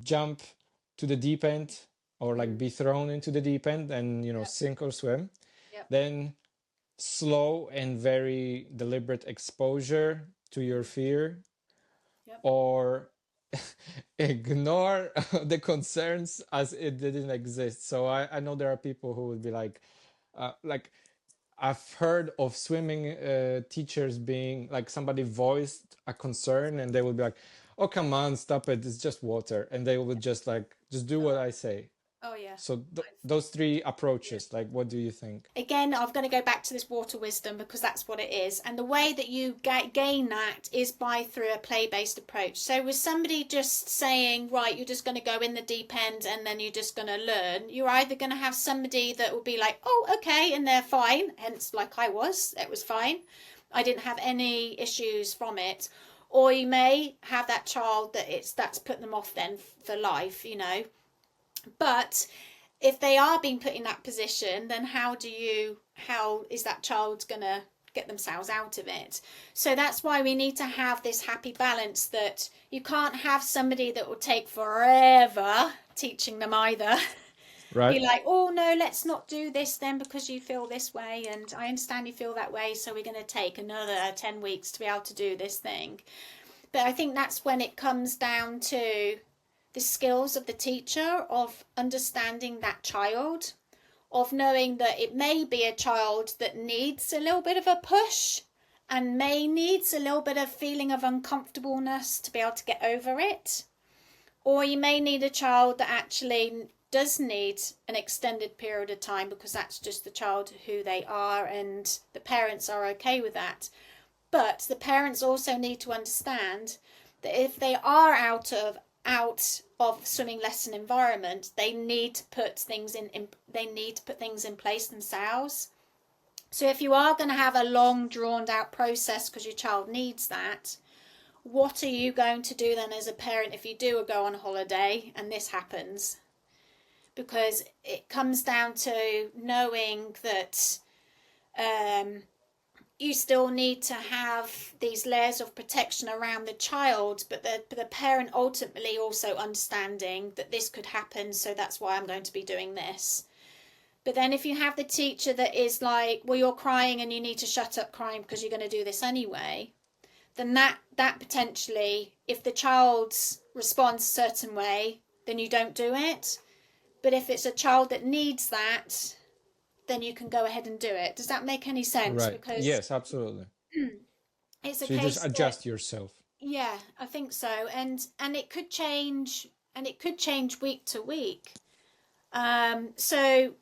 jump to the deep end or like be thrown into the deep end and, you know, Yep. sink or swim. Yep. Then slow and very deliberate exposure to your fear, Yep. or ignore the concerns as it didn't exist. So I know there are people who would be like I've heard of swimming teachers being like, somebody voiced a concern and they would be like, "Oh, come on, stop it! It's just water," and they would just like, "Just do what Oh, I say." oh yeah. So I've, those three yeah. approaches, like, what do you think? Again, I'm going to go back to this water wisdom because that's what it is. And the way that you gain that is by through a play based approach. So, with somebody just saying, right, you're just going to go in the deep end and then you're just going to learn, you're either going to have somebody that will be like, oh, okay, and they're fine. Hence, like I was, it was fine. I didn't have any issues from it. Or you may have that child that's putting them off then for life, you know. But if they are being put in that position, then how is that child going to get themselves out of it? So that's why we need to have this happy balance, that you can't have somebody that will take forever teaching them either. Be Right. like, oh no, let's not do this then because you feel this way, and I understand you feel that way, so we're going to take another 10 weeks to be able to do this thing. But I think that's when it comes down to the skills of the teacher, of understanding that child, of knowing that it may be a child that needs a little bit of a push and may needs a little bit of feeling of uncomfortableness to be able to get over it. Or you may need a child that actually does need an extended period of time because that's just the child who they are and the parents are okay with that. But the parents also need to understand that if they are out of swimming lesson environment, they need to put things in place themselves. So if you are going to have a long drawn out process because your child needs that, what are you going to do then as a parent if you do go on holiday and this happens? Because it comes down to knowing that um, you still need to have these layers of protection around the child, but the parent ultimately also understanding that this could happen, so that's why I'm going to be doing this. But then if you have the teacher that is like, well, you're crying and you need to shut up crying because you're going to do this anyway, then that potentially, if the child responds a certain way, then you don't do it. But if it's a child that needs that, then you can go ahead and do it. Does that make any sense? Right. Because Yes, absolutely. it's a So you just case that, adjust yourself. yeah, I think so, and it could change, and it could change week to week. So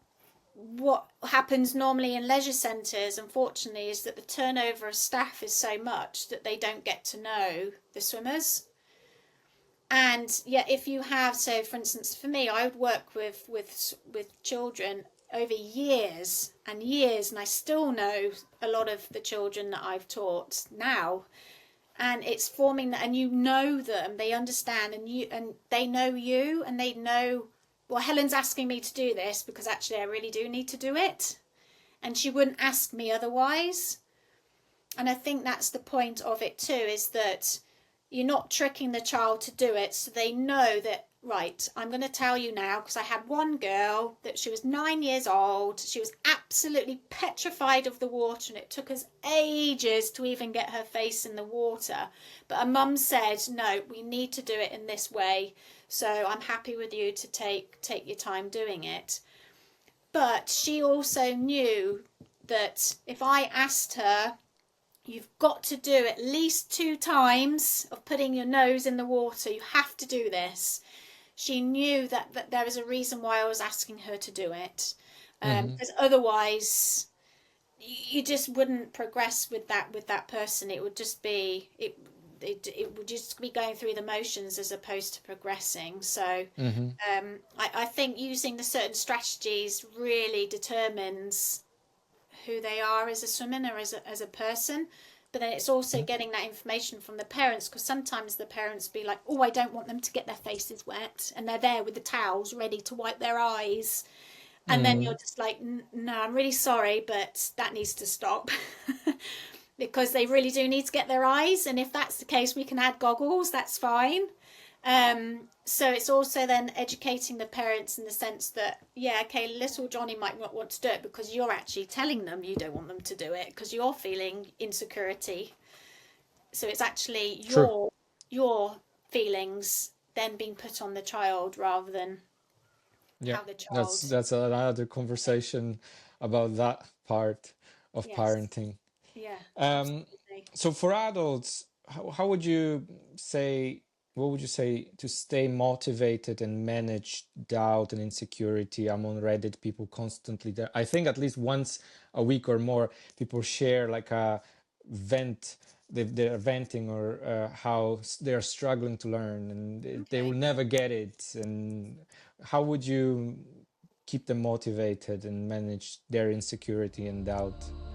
what happens normally in leisure centres, unfortunately, is that the turnover of staff is so much that they don't get to know the swimmers. And yet, if you have, so for instance, for me, I would work with children over years and years, and I still know a lot of the children that I've taught now, and it's forming that, and you know them, they understand, and they know you, and they know, well, Helen's asking me to do this because actually I really do need to do it, and she wouldn't ask me otherwise. And I think that's the point of it too, is that you're not tricking the child to do it, so they know that, right, I'm going to tell you now, because I had one girl that she was 9 years old. She was absolutely petrified of the water, and it took us ages to even get her face in the water. But her mum said, no, we need to do it in this way. So I'm happy with you to take your time doing it. But she also knew that if I asked her, you've got to do at least 2 times of putting your nose in the water, you have to do this. She knew that there was a reason why I was asking her to do it. Hmm. Because otherwise you just wouldn't progress with that person. It would just be it would just be going through the motions as opposed to progressing. So Hmm. I think using the certain strategies really determines who they are as a swimmer or as a person. But then it's also getting that information from the parents, because sometimes the parents be like, oh, I don't want them to get their faces wet, and they're there with the towels ready to wipe their eyes, and then you're Hmm. just like, no, I'm really sorry, but that needs to stop. Because they really do need to get their eyes, and if that's the case, we can add goggles, that's fine. So it's also then educating the parents in the sense that, yeah, okay, little Johnny might not want to do it because you're actually telling them you don't want them to do it because you're feeling insecurity. So it's actually True. your feelings then being put on the child rather than Yeah, how the that's child. that's another conversation about that part of Yes. parenting. Yeah, Um, absolutely. so for adults, how would you say, what would you say to stay motivated and manage doubt and insecurity? I'm on Reddit, people constantly there. I think at least once a week or more, people share like a vent, they're venting or how they're struggling to learn and they will Okay. never get it. And how would you keep them motivated and manage their insecurity and doubt?